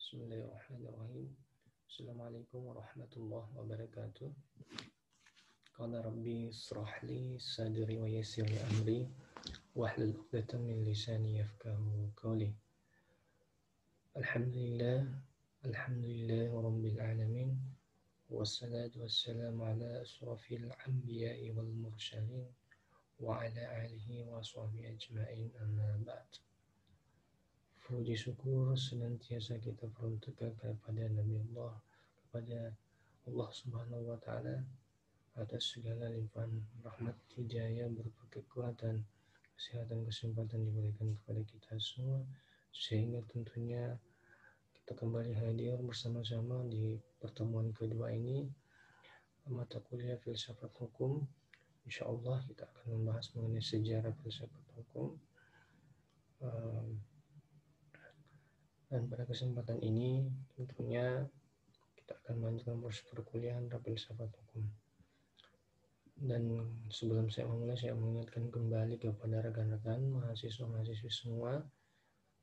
Bismillahirrahmanirrahim. Assalamualaikum warahmatullahi wabarakatuh. Qala rabbi israh li sadri wa yassir li amri wahlul 'uqdatam min lisani yafqahu qawli. Alhamdulillah rabbil alamin. Wassalatu wassalamu ala asrafil anbiya'i wal mursalin wa ala alihi wa sahbihi ajma'in, amma ba'd. Puji syukur senantiasa kita peruntukkan kepada Nabi Allah, kepada Allah Subhanahu wa Ta'ala atas segala limpahan rahmat, hidayah, berupa kekuatan, kesehatan, kesempatan diberikan kepada kita semua, sehingga tentunya kita kembali hadir bersama-sama di pertemuan kedua ini, mata kuliah filsafat hukum. Insyaallah kita akan membahas mengenai sejarah filsafat hukum. Dan pada kesempatan ini tentunya kita akan melanjutkan proses perkuliahan filsafat hukum. Dan sebelum saya memulai, saya mengingatkan kembali kepada rekan-rekan mahasiswa-mahasiswi semua,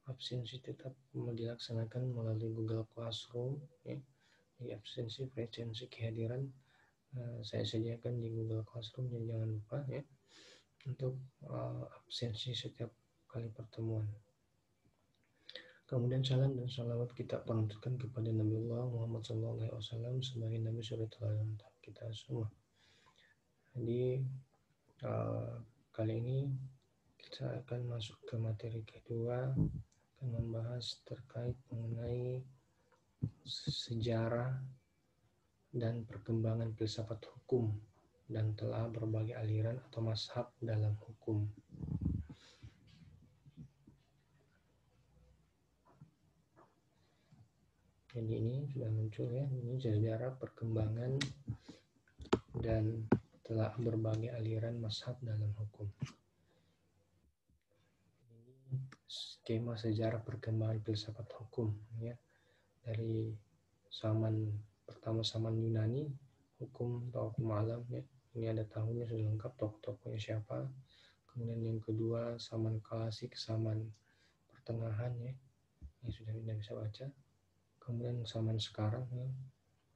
absensi tetap dilaksanakan melalui Google Classroom, ya. Jadi absensi, presensi, kehadiran saya sediakan di Google Classroom, jadi jangan lupa ya untuk absensi setiap kali pertemuan. Kemudian salam dan salawat kita panjatkan kepada Nabi Allah Muhammad SAW sebagai Nabi suri teladan kita semua. Jadi kali ini kita akan masuk ke materi kedua, akan membahas terkait mengenai sejarah dan perkembangan filsafat hukum dan telah berbagai aliran atau mazhab dalam hukum. Jadi ini sudah muncul ya, ini sejarah perkembangan dan telah berbagai aliran mazhab dalam hukum. Ini skema sejarah perkembangan filsafat hukum ya, dari pertama zaman Yunani, hukum atau hukum alam ya. Ini ada tahunnya sudah lengkap, tokoh-tokohnya siapa. Kemudian yang kedua zaman klasik, zaman pertengahan ya, ini sudah tidak bisa baca. Kemudian zaman sekarang ya,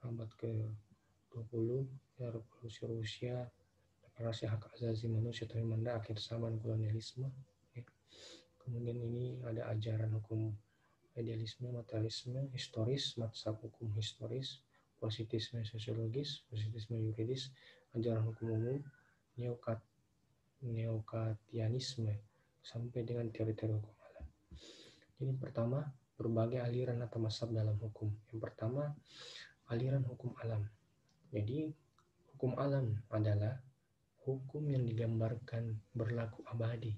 abad ke-20 ya, revolusi Rusia, deklarasi hak asasi manusia terhadap akhir zaman kolonialisme ya. Kemudian ini ada ajaran hukum idealisme, materialisme, historis, mazhab hukum historis, positisme sosiologis, positisme yuridis, ajaran hukum umum, neokatianisme, sampai dengan teori-teori hukum alam. Jadi pertama, berbagai aliran atau mazhab dalam hukum. Yang pertama, aliran hukum alam. Jadi, hukum alam adalah hukum yang digambarkan berlaku abadi,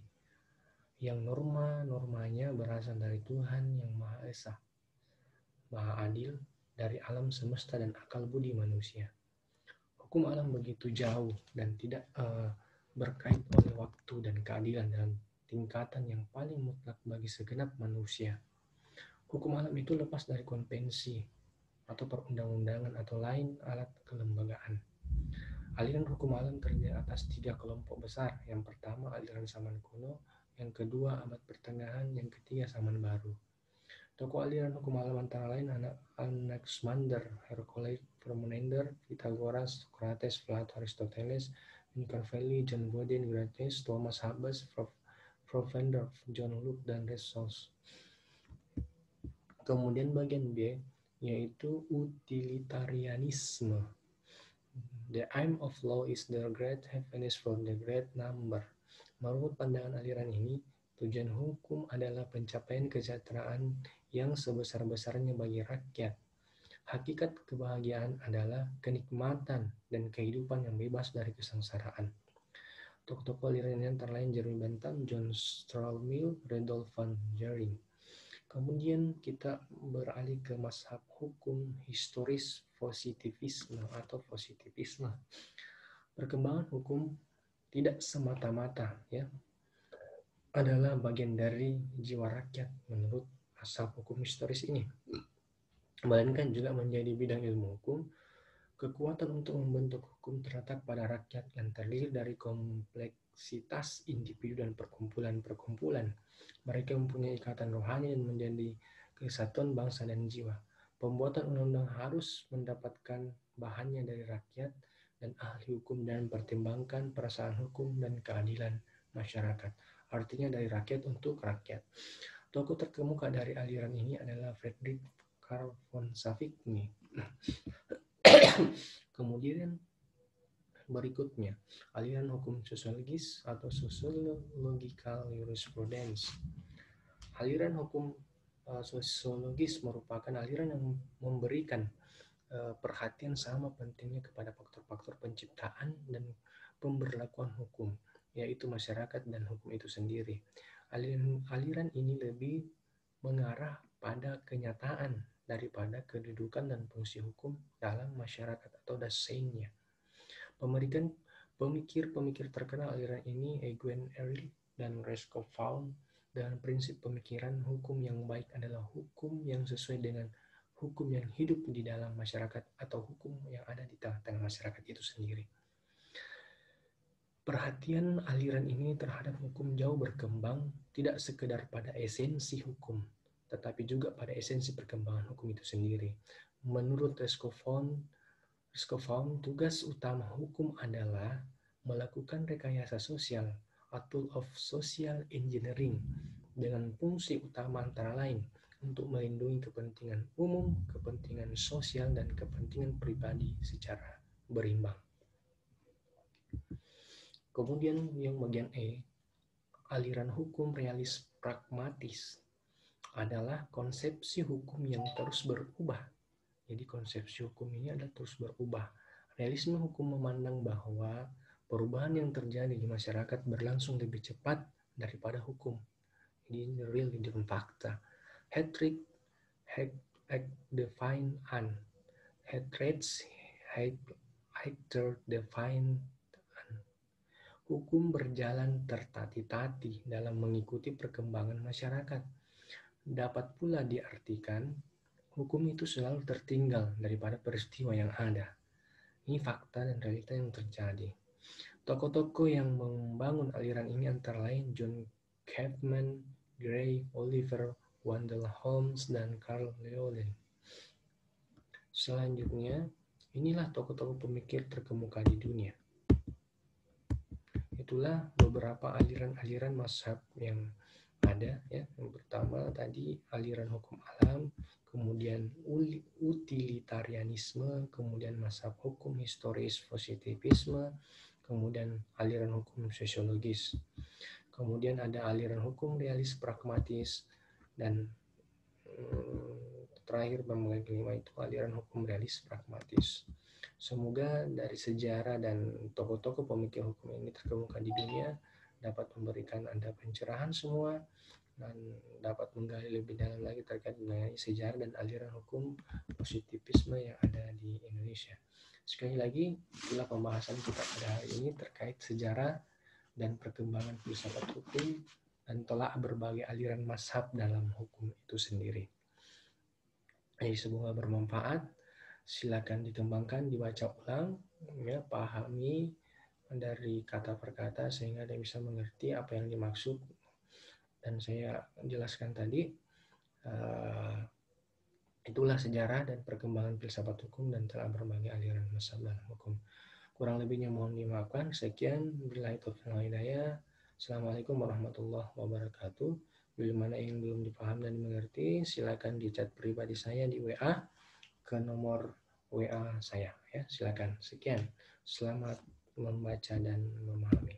yang norma-normanya berasal dari Tuhan yang Maha Esa, Maha Adil, dari alam semesta dan akal budi manusia. Hukum alam begitu jauh dan tidak berkait oleh waktu dan keadilan dalam tingkatan yang paling mutlak bagi segenap manusia. Hukum alam itu lepas dari konvensi atau perundang-undangan atau lain alat kelembagaan. Aliran hukum alam terdiri atas 3 kelompok besar. Yang pertama aliran zaman kuno, yang kedua abad pertengahan, yang ketiga zaman baru. Tokoh aliran hukum alam antara lain Anaximander, Heraclitus, Parmenides, Pythagoras, Socrates, Plato, Aristoteles, Machiavelli, John Bodin, Grates, Thomas Hobbes, Provender, John Locke, dan Rousseau. Kemudian bagian B yaitu utilitarianisme. The aim of law is the great happiness for the great number. Menurut pandangan aliran ini, tujuan hukum adalah pencapaian kesejahteraan yang sebesar-besarnya bagi rakyat. Hakikat kebahagiaan adalah kenikmatan dan kehidupan yang bebas dari kesengsaraan. Tokoh-tokoh aliran ini antara lain Jeremy Bentham, John Stuart Mill, Rudolf van Jering. Kemudian kita beralih ke mazhab hukum historis positivisme atau positivisme. Perkembangan hukum tidak semata-mata ya adalah bagian dari jiwa rakyat menurut mazhab hukum historis ini, melainkan juga menjadi bidang ilmu hukum. Kekuatan untuk membentuk hukum terletak pada rakyat yang terdiri dari kompleksitas individu dan perkumpulan-perkumpulan. Mereka mempunyai ikatan rohani dan menjadi kesatuan bangsa dan jiwa. Pembuatan undang-undang harus mendapatkan bahannya dari rakyat dan ahli hukum dan pertimbangkan perasaan hukum dan keadilan masyarakat. Artinya dari rakyat untuk rakyat. Tokoh terkemuka dari aliran ini adalah Friedrich Karl von Savigny. Kemudian berikutnya, aliran hukum sosiologis atau sociological jurisprudence. Aliran hukum sosiologis merupakan aliran yang memberikan perhatian sama pentingnya kepada faktor-faktor penciptaan dan pemberlakuan hukum, yaitu masyarakat dan hukum itu sendiri. Aliran ini lebih mengarah pada kenyataan daripada kedudukan dan fungsi hukum dalam masyarakat atau desainnya. Pemikir-pemikir terkenal aliran ini Eugene Errol dan Roscoe Pound dengan prinsip pemikiran hukum yang baik adalah hukum yang sesuai dengan hukum yang hidup di dalam masyarakat atau hukum yang ada di tengah-tengah masyarakat itu sendiri. Perhatian aliran ini terhadap hukum jauh berkembang tidak sekedar pada esensi hukum, tetapi juga pada esensi perkembangan hukum itu sendiri. Menurut Roscoe Pound, tugas utama hukum adalah melakukan rekayasa sosial atau of social engineering dengan fungsi utama antara lain untuk melindungi kepentingan umum, kepentingan sosial, dan kepentingan pribadi secara berimbang. Kemudian yang bagian E, aliran hukum realis pragmatis adalah konsepsi hukum yang terus berubah. Jadi konsepsi hukum ini adalah terus berubah. Realisme hukum memandang bahwa perubahan yang terjadi di masyarakat berlangsung lebih cepat daripada hukum. Ini real dengan fakta. Heidrich define an. Hukum berjalan tertati-tati dalam mengikuti perkembangan masyarakat. Dapat pula diartikan hukum itu selalu tertinggal daripada peristiwa yang ada. Ini fakta dan realita yang terjadi. Tokoh-tokoh yang membangun aliran ini antara lain John Chapman, Gray, Oliver Wendell Holmes, dan Carl Leopold. Selanjutnya, inilah tokoh-tokoh pemikir terkemuka di dunia. Itulah beberapa aliran-aliran mazhab yang ada, ya. Yang pertama tadi aliran hukum alam, kemudian utilitarianisme, kemudian mazhab hukum historis positivisme, kemudian aliran hukum sosiologis, kemudian ada aliran hukum realis pragmatis, dan terakhir pembagian kelima itu aliran hukum realis pragmatis. Semoga dari sejarah dan tokoh-tokoh pemikir hukum ini terkemuka di dunia dapat memberikan Anda pencerahan semua dan dapat menggali lebih dalam lagi terkait mengenai sejarah dan aliran hukum positivisme yang ada di Indonesia. Sekali lagi, itulah pembahasan kita pada hari ini terkait sejarah dan perkembangan filsafat hukum dan tolak berbagai aliran mazhab dalam hukum itu sendiri. Jadi semoga bermanfaat. Silakan dikembangkan, dibaca ulang, ya, pahami dari kata per kata sehingga Anda bisa mengerti apa yang dimaksud. Dan saya jelaskan tadi, itulah sejarah dan perkembangan filsafat hukum dan telah berbagai aliran mazhab dalam hukum. Kurang lebihnya mohon dimaafkan. Sekian, billahi taufiq wal hidayah. Assalamualaikum warahmatullahi wabarakatuh. Bila mana yang belum dipaham dan dimengerti, silakan di chat pribadi saya di WA ke nomor WA saya, ya. Silakan. Sekian. Selamat membaca dan memahami.